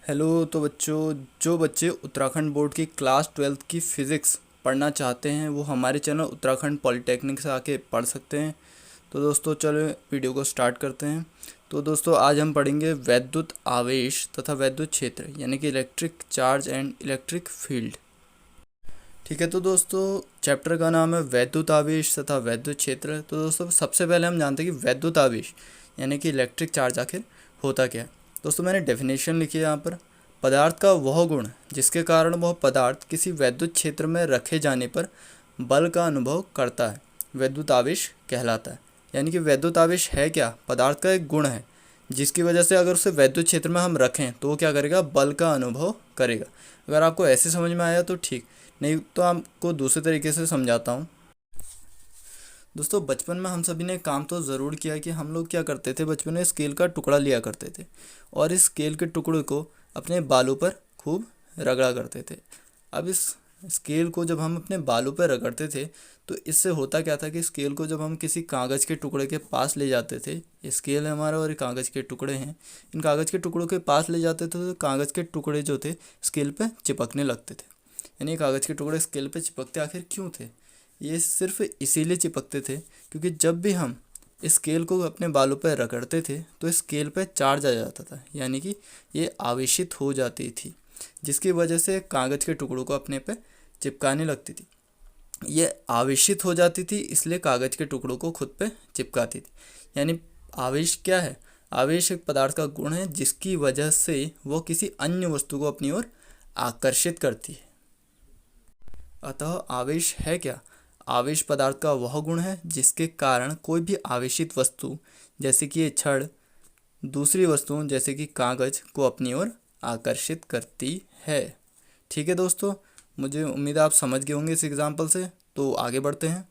Hello. तो बच्चों, जो बच्चे उत्तराखंड बोर्ड की क्लास 12th की फ़िज़िक्स पढ़ना चाहते हैं वो हमारे चैनल उत्तराखंड पॉलिटेक्निक से आके पढ़ सकते हैं। तो दोस्तों चलो वीडियो को स्टार्ट करते हैं। तो दोस्तों आज हम पढ़ेंगे वैद्युत आवेश तथा वैद्युत क्षेत्र यानी कि electric charge and electric field. ठीक है, तो दोस्तों चैप्टर का नाम है वैद्युत आवेश तथा वैद्युत क्षेत्र। तो दोस्तों सबसे पहले हम जानते हैं कि वैद्युत आवेश यानी कि इलेक्ट्रिक चार्ज आखिर होता क्या है। दोस्तों मैंने डेफिनेशन लिखी है यहाँ पर। पदार्थ का वह गुण जिसके कारण वह पदार्थ किसी वैद्युत क्षेत्र में रखे जाने पर बल का अनुभव करता है वैद्युत आवेश कहलाता है। यानी कि वैद्युत आवेश है क्या? पदार्थ का एक गुण है जिसकी वजह से अगर उसे वैद्युत क्षेत्र में हम रखें तो वो क्या करेगा? बल का अनुभव करेगा। अगर आपको ऐसे समझ में आया तो ठीक, नहीं तो आपको दूसरे तरीके से समझाता हूँ। दोस्तों बचपन में हम सभी ने काम तो ज़रूर किया है कि हम लोग क्या करते थे, बचपन में स्केल का टुकड़ा लिया करते थे और इस स्केल के टुकड़े को अपने बालों पर खूब रगड़ा करते थे। अब इस स्केल को जब हम अपने बालों पर रगड़ते थे तो इससे होता क्या था कि स्केल को जब हम किसी कागज़ के टुकड़े के पास ले जाते थे, ये स्केल है हमारा और ये कागज़ के टुकड़े हैं, इन कागज़ के टुकड़ों के पास ले जाते थे तो कागज़ के टुकड़े जो थे स्केल पे चिपकने लगते थे। यानी कागज़ के टुकड़े स्केल पे चिपकते आखिर क्यों थे? ये सिर्फ इसीलिए चिपकते थे क्योंकि जब भी हम इस स्केल को अपने बालों पर रगड़ते थे तो इस स्केल पर चार्ज आ जाता था, यानी कि ये आवेशित हो जाती थी, जिसकी वजह से कागज़ के टुकड़ों को अपने पे चिपकाने लगती थी। ये आवेशित हो जाती थी इसलिए कागज़ के टुकड़ों को खुद पे चिपकाती थी। यानी आवेश क्या है? आवेश एक पदार्थ का गुण है जिसकी वजह से वो किसी अन्य वस्तु को अपनी ओर आकर्षित करती है। अतः आवेश है क्या? आवेश पदार्थ का वह गुण है जिसके कारण कोई भी आवेशित वस्तु जैसे कि ये छड़ दूसरी वस्तुओं जैसे कि कागज को अपनी ओर आकर्षित करती है। ठीक है दोस्तों, मुझे उम्मीद है आप समझ गए होंगे इस एग्जाम्पल से। तो आगे बढ़ते हैं।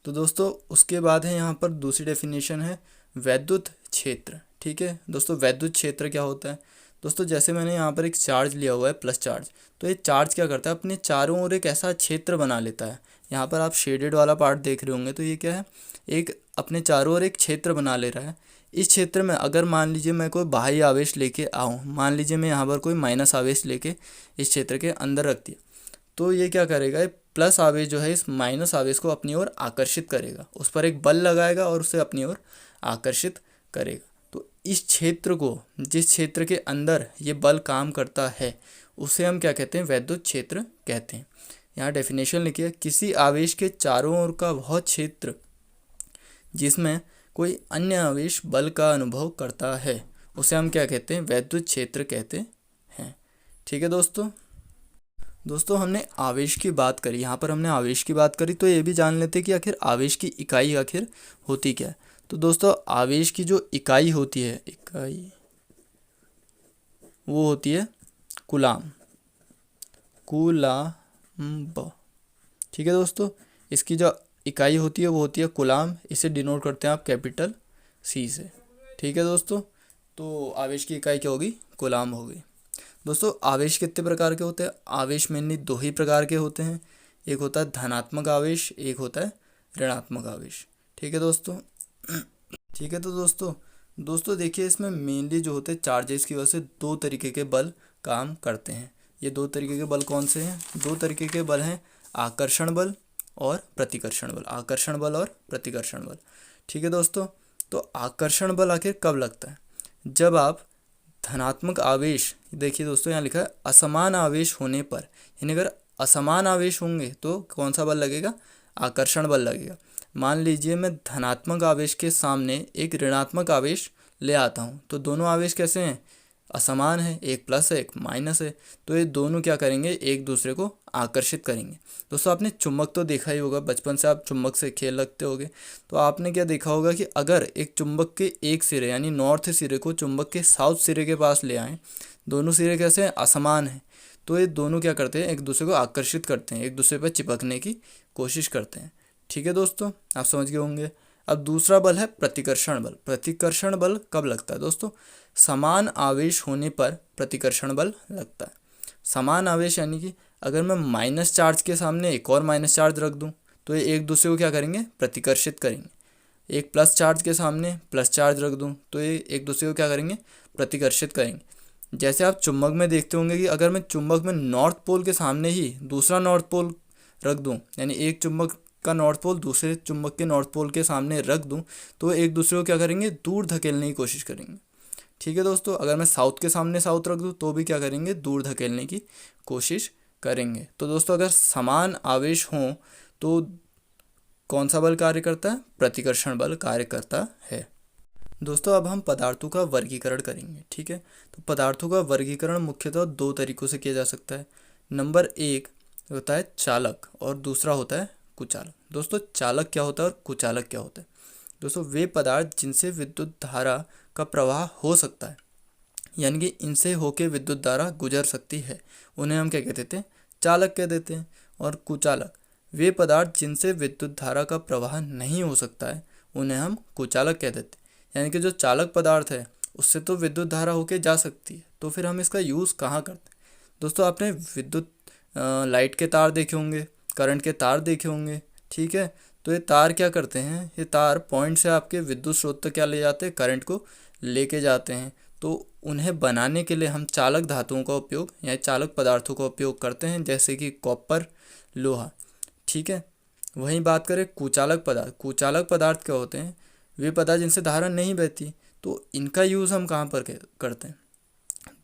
तो दोस्तों उसके बाद है यहाँ पर दूसरी डेफिनेशन है वैद्युत क्षेत्र। ठीक है दोस्तों, वैद्युत क्षेत्र क्या होता है? दोस्तों जैसे मैंने यहाँ पर एक चार्ज लिया हुआ है प्लस चार्ज, तो ये चार्ज क्या करता है? अपने चारों ओर एक ऐसा क्षेत्र बना लेता है। यहाँ पर आप शेडेड वाला पार्ट देख रहे होंगे, तो ये क्या है? एक अपने चारों ओर एक क्षेत्र बना ले रहा है। इस क्षेत्र में अगर मान लीजिए मैं कोई बाह्य आवेश लेके आऊँ, मान लीजिए मैं यहाँ पर कोई माइनस आवेश लेके इस क्षेत्र के अंदर रख दिया, तो ये क्या करेगा? ये प्लस आवेश जो है इस माइनस आवेश को अपनी ओर आकर्षित करेगा, उस पर एक बल लगाएगा और उसे अपनी ओर आकर्षित करेगा। तो इस क्षेत्र को, जिस क्षेत्र के अंदर ये बल काम करता है, उसे हम क्या कहते हैं? वैद्युत क्षेत्र कहते हैं। यहाँ डेफिनेशन लिखिए, किसी आवेश के चारों ओर का वह क्षेत्र जिसमें कोई अन्य आवेश बल का अनुभव करता है उसे हम क्या कहते हैं? वैद्युत क्षेत्र कहते हैं। ठीक है दोस्तों हमने आवेश की बात करी, यहाँ पर हमने आवेश की बात करी, तो ये भी जान लेते कि आखिर आवेश की इकाई आखिर होती क्या है। तो दोस्तों आवेश की जो इकाई होती है, वो होती है कूलाम। कूलाम्ब। ठीक है दोस्तों, इसकी जो इकाई होती है वो होती है कूलाम। इसे डिनोट करते हैं आप कैपिटल सी से। ठीक है दोस्तों, तो आवेश की इकाई क्या होगी? कूलाम होगी। दोस्तों आवेश कितने प्रकार के होते हैं? आवेश मेनली दो ही प्रकार के होते हैं, एक होता है धनात्मक आवेश, एक होता है ऋणात्मक आवेश। ठीक है दोस्तों। ठीक है, तो दोस्तों देखिए, इसमें मेनली जो होते हैं चार्जेस की वजह से दो तरीके के बल काम करते हैं। ये दो तरीके के बल कौन से हैं? दो तरीके के बल हैं, आकर्षण बल और प्रतिकर्षण बल। आकर्षण बल और प्रतिकर्षण बल। ठीक है दोस्तों, तो आकर्षण बल आखिर कब लगता है? जब आप धनात्मक आवेश, देखिए दोस्तों यहाँ लिखा है असमान आवेश होने पर, यानी अगर असमान आवेश होंगे तो कौन सा बल लगेगा? आकर्षण बल लगेगा। मान लीजिए मैं धनात्मक आवेश के सामने एक ऋणात्मक आवेश ले आता हूँ, तो दोनों आवेश कैसे हैं? असमान है, एक प्लस है एक माइनस है, तो ये दोनों क्या करेंगे? एक दूसरे को आकर्षित करेंगे। दोस्तों आपने चुंबक तो देखा ही होगा, बचपन से आप चुंबक से खेल लगते होगे, तो आपने क्या देखा होगा कि अगर एक चुंबक के एक सिरे यानी नॉर्थ सिरे को चुंबक के साउथ सिरे के पास ले आएँ, दोनों सिरे कैसे हैं? असमान हैं, तो ये दोनों क्या करते हैं? एक दूसरे को आकर्षित करते हैं, एक दूसरे पर चिपकने की कोशिश करते हैं। ठीक है दोस्तों, आप समझ गए होंगे। अब दूसरा बल है प्रतिकर्षण बल। प्रतिकर्षण बल कब लगता है दोस्तों? समान आवेश होने पर प्रतिकर्षण बल लगता है। समान आवेश यानी कि अगर मैं माइनस चार्ज के सामने एक और माइनस चार्ज रख दूं तो ये एक दूसरे को क्या करेंगे? प्रतिकर्षित करेंगे। एक प्लस चार्ज के सामने प्लस चार्ज रख दूँ तो ये एक दूसरे को क्या करेंगे, प्रतिकर्षित करेंगे। जैसे आप चुंबक में देखते होंगे कि अगर मैं चुंबक में नॉर्थ पोल के सामने ही दूसरा नॉर्थ पोल रख दूँ, यानी एक चुंबक का नॉर्थ पोल दूसरे चुंबक के नॉर्थ पोल के सामने रख दूँ तो एक दूसरे को क्या करेंगे, दूर धकेलने की कोशिश करेंगे। ठीक है दोस्तों, अगर मैं साउथ के सामने साउथ रख दूँ तो भी क्या करेंगे, दूर धकेलने की कोशिश करेंगे। तो दोस्तों अगर समान आवेश हों तो कौन सा बल कार्य करता है, प्रतिकर्षण बल कार्य करता है। दोस्तों अब हम पदार्थों का वर्गीकरण करेंगे। ठीक है, तो पदार्थों का वर्गीकरण मुख्यतः दो तरीकों से किया जा सकता है। नंबर एक होता है चालक और दूसरा होता है कुचालक। दोस्तों चालक क्या होता है और कुचालक क्या होता है। दोस्तों वे पदार्थ जिनसे विद्युत धारा का प्रवाह हो सकता है, यानी कि इनसे होके विद्युत धारा गुजर सकती है, उन्हें हम क्या कह देते हैं, चालक कह देते हैं। और कुचालक वे पदार्थ जिनसे विद्युत धारा का प्रवाह नहीं हो सकता है, उन्हें हम कुचालक कह देते हैं। यानी कि जो चालक पदार्थ है उससे तो विद्युत धारा होके जा सकती है, तो फिर हम इसका यूज़ कहाँ करते हैं। दोस्तों आपने विद्युत लाइट के तार देखे होंगे, करंट के तार देखे होंगे। ठीक है, तो ये तार क्या करते हैं, ये तार पॉइंट से आपके विद्युत स्रोत तक क्या ले जाते हैं, करंट को लेके जाते हैं। तो उन्हें बनाने के लिए हम चालक धातुओं का उपयोग या चालक पदार्थों का उपयोग करते हैं, जैसे कि कॉपर, लोहा। ठीक है, वहीं बात करें कुचालक पदार्थ। कुचालक पदार्थ क्या होते हैं, वे पदार्थ जिनसे धारा नहीं बहती, तो इनका यूज़ हम कहाँ पर करते हैं।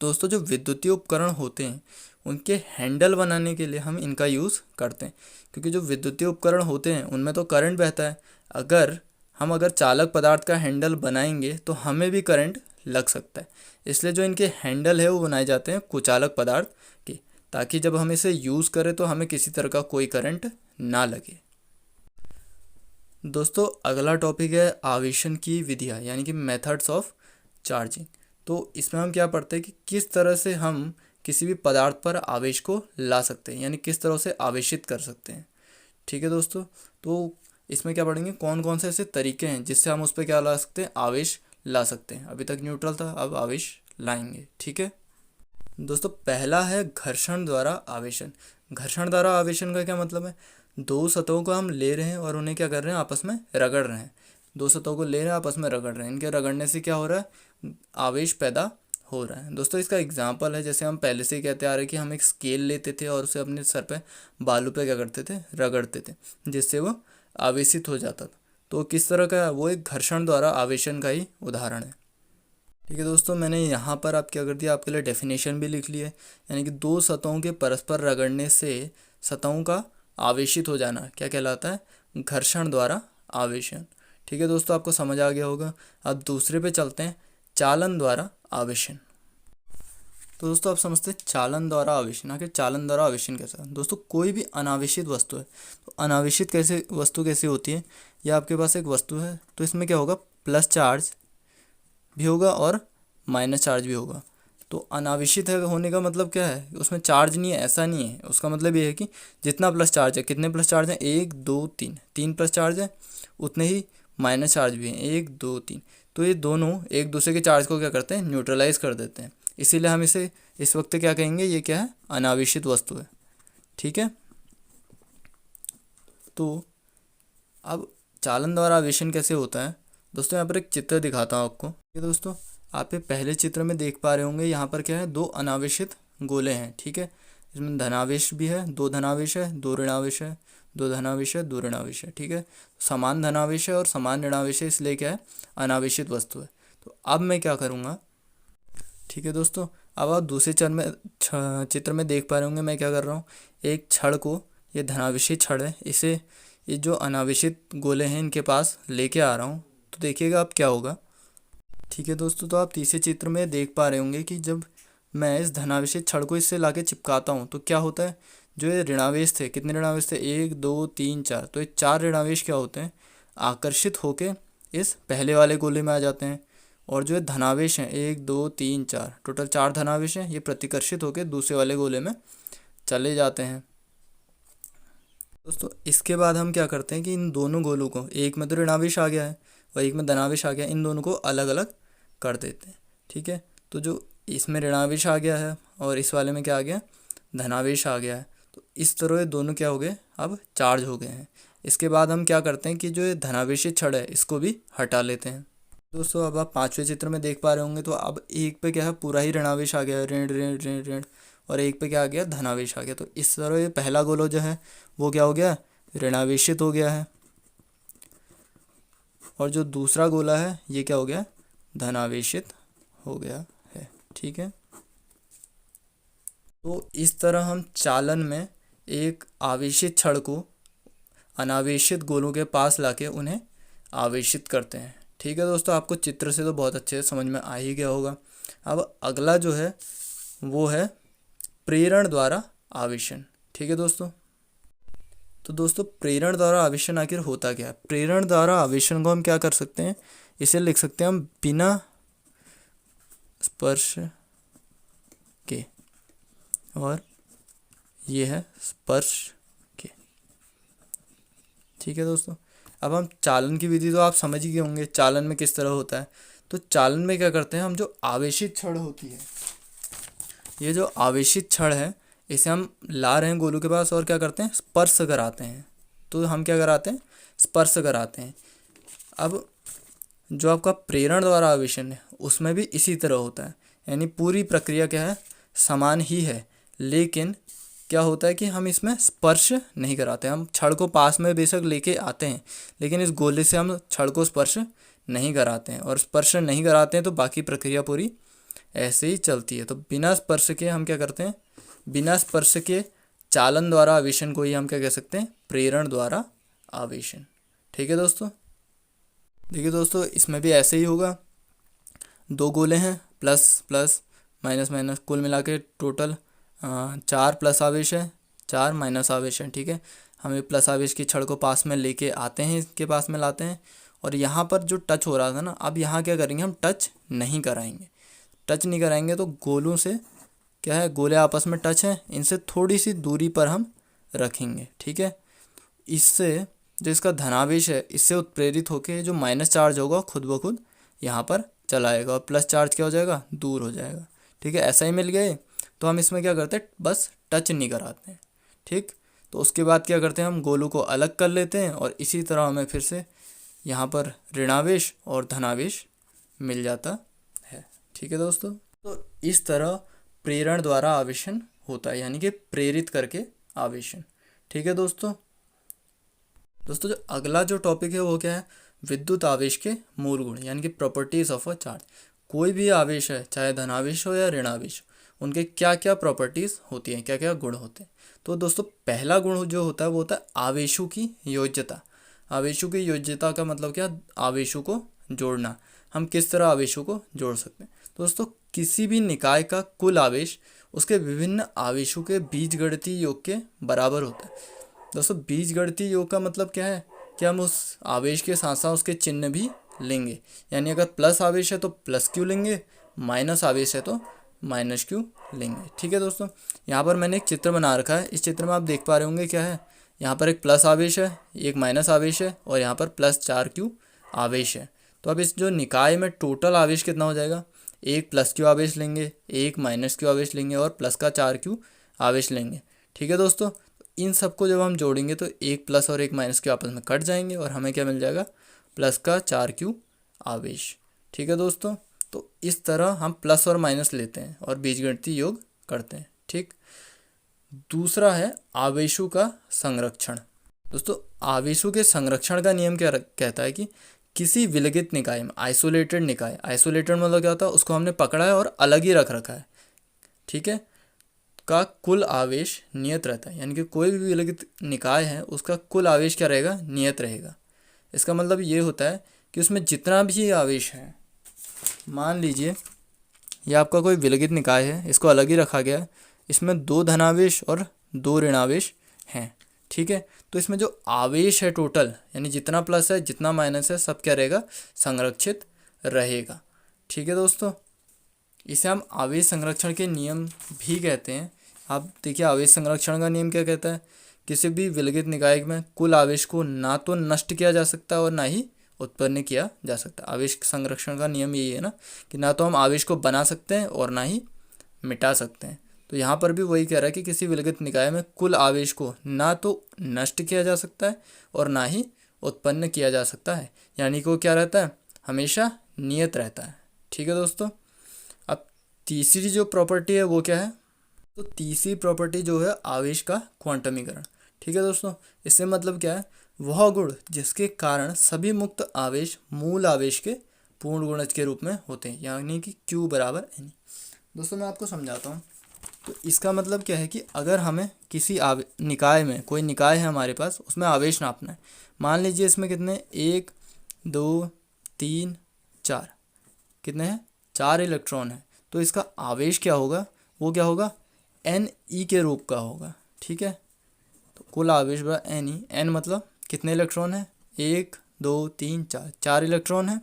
दोस्तों जो विद्युतीय उपकरण होते हैं उनके हैंडल बनाने के लिए हम इनका यूज़ करते हैं, क्योंकि जो विद्युतीय उपकरण होते हैं उनमें तो करंट बहता है। अगर चालक पदार्थ का हैंडल बनाएंगे तो हमें भी करंट लग सकता है, इसलिए जो इनके हैंडल है वो बनाए जाते हैं कुचालक पदार्थ के, ताकि जब हम इसे यूज़ करें तो हमें किसी तरह का कोई करंट ना लगे। दोस्तों अगला टॉपिक है आवेशन की विधियाँ, यानी कि मेथड्स ऑफ चार्जिंग। तो इसमें हम क्या पढ़ते हैं कि किस तरह से हम किसी भी पदार्थ पर आवेश को ला सकते हैं, यानी किस तरह से आवेशित कर सकते हैं। ठीक है दोस्तों, तो इसमें क्या पढ़ेंगे, कौन कौन से ऐसे तरीके हैं जिससे हम उस पर क्या ला सकते हैं, आवेश ला सकते हैं। अभी तक न्यूट्रल था, अब आवेश लाएंगे। ठीक है दोस्तों, पहला है घर्षण द्वारा आवेशन। घर्षण द्वारा आवेशन का क्या मतलब है, दो सतहों को हम ले रहे हैं और उन्हें क्या कर रहे हैं, आपस में रगड़ रहे हैं। दो सतहों को ले रहे हैं, आपस में रगड़ रहे हैं, इनके रगड़ने से क्या हो रहा है, आवेश पैदा हो रहा है। दोस्तों इसका एग्जाम्पल है, जैसे हम पहले से ही कहते आ रहे हैं कि हम एक स्केल लेते थे और उसे अपने सर पे बालू पे क्या करते थे, रगड़ते थे, जिससे वो आवेशित हो जाता था। तो किस तरह का, वो एक घर्षण द्वारा आवेशन का ही उदाहरण है। ठीक है दोस्तों, मैंने यहाँ पर आप क्या कर दिया, आपके लिए डेफिनेशन भी लिख ली है, यानी कि दो सतहों के परस्पर रगड़ने से सतहों का आवेशित हो जाना क्या कहलाता है, घर्षण द्वारा आवेशन। ठीक है दोस्तों, आपको समझ आ गया होगा। अब दूसरे पे चलते हैं, चालन द्वारा आवेशन। तो दोस्तों आप समझते हैं चालन द्वारा आवेशन, आखिर चालन द्वारा आवेशन कैसा है। दोस्तों कोई भी अनावेशित वस्तु है, तो अनावेशित वस्तु कैसे होती है, या आपके पास एक वस्तु है तो इसमें क्या होगा, प्लस चार्ज भी होगा और माइनस चार्ज भी होगा। तो अनावेशित है होने का मतलब क्या है, उसमें चार्ज नहीं है, ऐसा नहीं है। उसका मतलब ये है कि जितना प्लस चार्ज है, कितने प्लस चार्ज हैं, 1 2 3, 3 प्लस चार्ज है, उतने ही माइनस चार्ज भी हैं, 1 2 3। तो ये दोनों एक दूसरे के चार्ज को क्या करते हैं, न्यूट्रलाइज कर देते हैं। इसीलिए हम इसे इस वक्त क्या कहेंगे, ये क्या है, अनावेशित वस्तु है। ठीक है, तो अब चालन द्वारा आवेशन कैसे होता है। दोस्तों यहाँ पर एक चित्र दिखाता हूँ आपको। ये दोस्तों आप ये पहले चित्र में देख पा रहे होंगे, यहाँ पर क्या है, दो अनावेशित गोले हैं। ठीक है, इसमें धनावेश भी है, दो धनावेश है, दो ऋणावेश है, दो धनावेश है, दो ऋणावेश है। ठीक है, समान धनावेश है और समान ऋणावेश है, इसलिए क्या है, अनावेशित वस्तु है। तो अब मैं क्या करूँगा, ठीक है दोस्तों, अब आप दूसरे चित्र में देख पा रहे होंगे मैं क्या कर रहा हूँ, एक छड़ को, ये धनावेशी छड़ है, इसे ये जो अनावेशित गोले हैं इनके पास लेके आ रहा हूँ। तो देखिएगा अब क्या होगा। ठीक है दोस्तों, तो आप तीसरे चित्र में देख पा रहे होंगे कि जब मैं इस धनावेशित छड़ को इससे लाके चिपकाता हूँ तो क्या होता है, जो ये ऋणावेश थे, कितने ऋणावेश थे, 1 2 3 4, तो ये 4 ऋणावेश क्या होते हैं, आकर्षित होके इस पहले वाले गोले में आ जाते हैं। और जो ये धनावेश हैं, 1 2 3 4, टोटल 4 धनावेश हैं, ये प्रतिकर्षित होकर दूसरे वाले गोले में चले जाते हैं। दोस्तों इसके बाद हम क्या करते हैं कि इन दोनों गोलों को, एक में तो ऋणावेश आ गया है और एक में धनावेश आ गया, इन दोनों को अलग अलग कर देते हैं। ठीक है, तो जो इसमें ऋणावेश आ गया है और इस वाले में क्या आ गया, धनावेश आ गया है, तो इस तरह ये दोनों क्या हो गए, अब चार्ज हो गए हैं। इसके बाद हम क्या करते हैं कि जो ये धनावेशी छड़ है इसको भी हटा लेते हैं। दोस्तों अब आप पांचवें चित्र में देख पा रहे होंगे, तो अब एक पे क्या है, पूरा ही ऋणावेश आ गया है, ऋण ऋण ऋण ऋण, और एक पे क्या आ गया, धनावेश आ गया। तो इस तरह ये पहला गोला जो है वो क्या हो गया, ऋणावेशित हो गया है, और जो दूसरा गोला है ये क्या हो गया, धनावेशित हो गया है। ठीक है, तो इस तरह हम चालन में एक आवेशित छड़ को अनावेशित गोलों के पास लाके उन्हें आवेशित करते हैं। ठीक है दोस्तों, आपको चित्र से तो बहुत अच्छे से समझ में आ ही गया होगा। अब अगला जो है वो है प्रेरण द्वारा आवेशन। ठीक है दोस्तों, तो दोस्तों प्रेरण द्वारा आवेशन आखिर होता क्या है। प्रेरण द्वारा आवेशन को हम क्या कर सकते हैं, इसे लिख सकते हैं हम बिना स्पर्श के, और ये है स्पर्श के। ठीक है दोस्तों, अब हम चालन की विधि तो आप समझ ही गए होंगे, चालन में किस तरह होता है। तो चालन में क्या करते हैं हम, जो आवेशित छड़ होती है, ये जो आवेशित छड़ है इसे हम ला रहे हैं गोलू के पास और क्या करते हैं, स्पर्श कराते हैं। तो हम क्या कराते हैं, स्पर्श कराते हैं। अब जो आपका प्रेरण द्वारा आवेशन है उसमें भी इसी तरह होता है, यानी पूरी प्रक्रिया क्या है, समान ही है, लेकिन क्या होता है कि हम इसमें स्पर्श नहीं कराते। हम छड़ को पास में बेशक लेके आते हैं, लेकिन इस गोले से हम छड़ को स्पर्श नहीं कराते हैं, और स्पर्श नहीं कराते हैं तो बाकी प्रक्रिया पूरी ऐसे ही चलती है। तो बिना स्पर्श के हम क्या करते हैं, बिना स्पर्श के चालन द्वारा आवेशन को ही हम क्या कह सकते हैं, प्रेरण द्वारा आवेशन। ठीक है दोस्तों, देखिए दोस्तों इसमें भी ऐसे ही होगा, दो गोले हैं, प्लस प्लस माइनस माइनस, कुल मिला के टोटल 4 प्लस आवेश है, 4 माइनस आवेश है। ठीक है, हम प्लस आवेश की छड़ को पास में लेके आते हैं, इसके पास में लाते हैं, और यहाँ पर जो टच हो रहा था ना, अब यहाँ क्या करेंगे, हम टच नहीं कराएंगे। टच नहीं कराएंगे तो गोलों से क्या है, गोले आपस में टच हैं, इनसे थोड़ी सी दूरी पर हम रखेंगे। ठीक है, इससे जो इसका धनावेश है इससे उत्प्रेरित होकर जो माइनस चार्ज होगा खुद ब खुद यहाँ पर चला आएगा, और प्लस चार्ज क्या हो जाएगा, दूर हो जाएगा। ठीक है, ऐसा ही मिल गए, तो हम इसमें क्या करते हैं, बस टच नहीं कराते हैं। ठीक, तो उसके बाद क्या करते हैं, हम गोलों को अलग कर लेते हैं, और इसी तरह हमें फिर से यहाँ पर ऋणावेश और धनावेश मिल जाता है। ठीक है दोस्तों, तो इस तरह प्रेरण द्वारा आवेशन होता है, यानी कि प्रेरित करके आवेशन। ठीक है दोस्तों, जो अगला जो टॉपिक है वो क्या है, विद्युत आवेश के मूल गुण, यानी कि प्रॉपर्टीज ऑफ अ चार्ज। कोई भी आवेश है, चाहे धनावेश हो या ऋणावेश, उनके क्या क्या प्रॉपर्टीज होती हैं, क्या क्या गुण होते हैं। तो दोस्तों पहला गुण जो होता है वो होता है आवेशों की योज्यता। आवेशों की योज्यता का मतलब क्या, आवेशों को जोड़ना। हम किस तरह आवेशों को जोड़ सकते हैं दोस्तों, किसी भी निकाय का कुल आवेश उसके विभिन्न आवेशों के बीजगणितीय योग के बराबर होता है। दोस्तों बीजगणितीय योग का मतलब क्या है कि हम उस आवेश के साथ साथ उसके चिन्ह भी लेंगे, यानी अगर प्लस आवेश है तो प्लस क्यू लेंगे, माइनस आवेश है तो माइनस क्यू लेंगे। ठीक है दोस्तों, यहाँ पर मैंने एक चित्र बना रखा है, इस चित्र में आप देख पा रहे होंगे क्या है, यहाँ पर एक प्लस आवेश है, एक माइनस आवेश है, और यहाँ पर प्लस 4Q आवेश है। तो अब इस जो निकाय में टोटल आवेश कितना हो जाएगा, एक प्लस क्यू आवेश लेंगे, एक माइनस क्यू आवेश लेंगे, और प्लस का 4Q आवेश लेंगे। ठीक है दोस्तों, इन सबको जब हम जोड़ेंगे तो एक प्लस और एक माइनस क्यू आपस में कट जाएंगे, और हमें क्या मिल जाएगा, प्लस का 4Q आवेश। ठीक है दोस्तों, तो इस तरह हम प्लस और माइनस लेते हैं और बीजगणितीय योग करते हैं। ठीक, दूसरा है आवेशों का संरक्षण। दोस्तों आवेशों के संरक्षण का नियम क्या कहता है कि किसी विलगित निकाय में, आइसोलेटेड निकाय, आइसोलेटेड मतलब क्या होता है, उसको हमने पकड़ा है और अलग ही रख रखा है, ठीक है, का कुल आवेश नियत रहता है। यानी कि कोई भी विलगित निकाय है उसका कुल आवेश क्या रहेगा, नियत रहेगा। इसका मतलब ये होता है कि उसमें जितना भी आवेश है, मान लीजिए ये आपका कोई विलगित निकाय है, इसको अलग ही रखा गया है, इसमें 2 धनावेश और 2 ऋणावेश हैं। ठीक है, तो इसमें जो आवेश है टोटल, यानी जितना प्लस है जितना माइनस है, सब क्या रहेगा, संरक्षित रहेगा। ठीक है दोस्तों, इसे हम आवेश संरक्षण के नियम भी कहते हैं। आप देखिए आवेश संरक्षण का नियम क्या कहता है, किसी भी विलगित निकाय में कुल आवेश को ना तो नष्ट किया जा सकता और ना ही उत्पन्न किया जा सकता। आवेश संरक्षण का नियम यही है ना, कि ना तो हम आवेश को बना सकते हैं और ना ही मिटा सकते हैं। तो तो यहाँ पर भी वही कह रहा है कि किसी विलगित निकाय में कुल आवेश को ना तो नष्ट किया जा सकता है और ना ही उत्पन्न किया जा सकता है, यानी कि वो क्या रहता है, हमेशा नियत रहता है। ठीक है दोस्तों। अब तीसरी जो प्रॉपर्टी है वो क्या है, तो तीसरी प्रॉपर्टी जो है आवेश का क्वांटमीकरण। ठीक है दोस्तों, इससे मतलब क्या है, वह गुण जिसके कारण सभी मुक्त आवेश मूल आवेश के पूर्ण गुणज के रूप में होते हैं, यानी कि Q बराबर N। दोस्तों मैं आपको समझाता हूँ। तो इसका मतलब क्या है कि अगर हमें किसी निकाय में, कोई निकाय है हमारे पास, उसमें आवेश नापना है। मान लीजिए इसमें कितने, 1 2 3 4, कितने हैं, 4 इलेक्ट्रॉन है। तो इसका आवेश क्या होगा, वो क्या होगा, Ne के रूप का होगा। ठीक है, तो कुल आवेश बराबर Ne। N मतलब कितने इलेक्ट्रॉन है, 1 2 3 4, 4 इलेक्ट्रॉन है,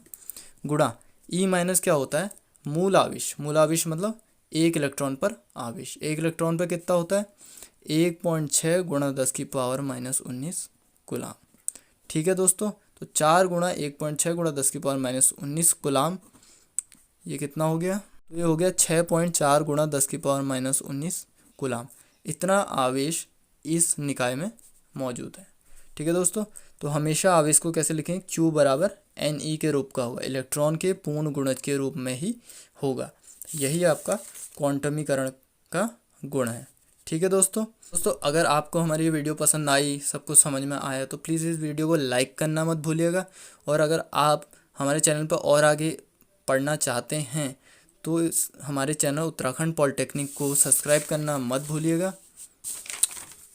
गुणा E माइनस क्या होता है, मूल आवेश। मूल आवेश मतलब 1 इलेक्ट्रॉन पर आवेश। 1 इलेक्ट्रॉन पर कितना होता है, 1.6 गुणा 10⁻19 कूलाम। ठीक है दोस्तों, तो 4 गुणा 1.6 गुणा 10⁻19 कूलाम, ये कितना हो गया, तो ये हो गया 6.4 गुणा 10⁻19 कूलाम। इतना आवेश इस निकाय में मौजूद है। ठीक है दोस्तों, तो हमेशा आवेश को कैसे लिखें, Q बराबर Ne के रूप का होगा, इलेक्ट्रॉन के पूर्ण गुणज के रूप में ही होगा। यही आपका क्वांटमीकरण का गुण है। ठीक है दोस्तों। अगर आपको हमारी ये वीडियो पसंद आई, सब कुछ समझ में आया, तो प्लीज़ इस वीडियो को लाइक करना मत भूलिएगा। और अगर आप हमारे चैनल पर और आगे पढ़ना चाहते हैं तो हमारे चैनल उत्तराखंड पॉलिटेक्निक को सब्सक्राइब करना मत भूलिएगा।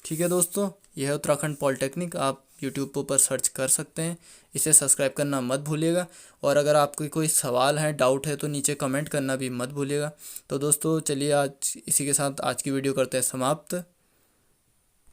ठीक है दोस्तों, यह है उत्तराखंड पॉलिटेक्निक, आप यूट्यूब पर सर्च कर सकते हैं, इसे सब्सक्राइब करना मत भूलिएगा। और अगर आपको कोई सवाल है, डाउट है, तो नीचे कमेंट करना भी मत भूलिएगा। तो दोस्तों चलिए आज इसी के साथ आज की वीडियो करते हैं समाप्त।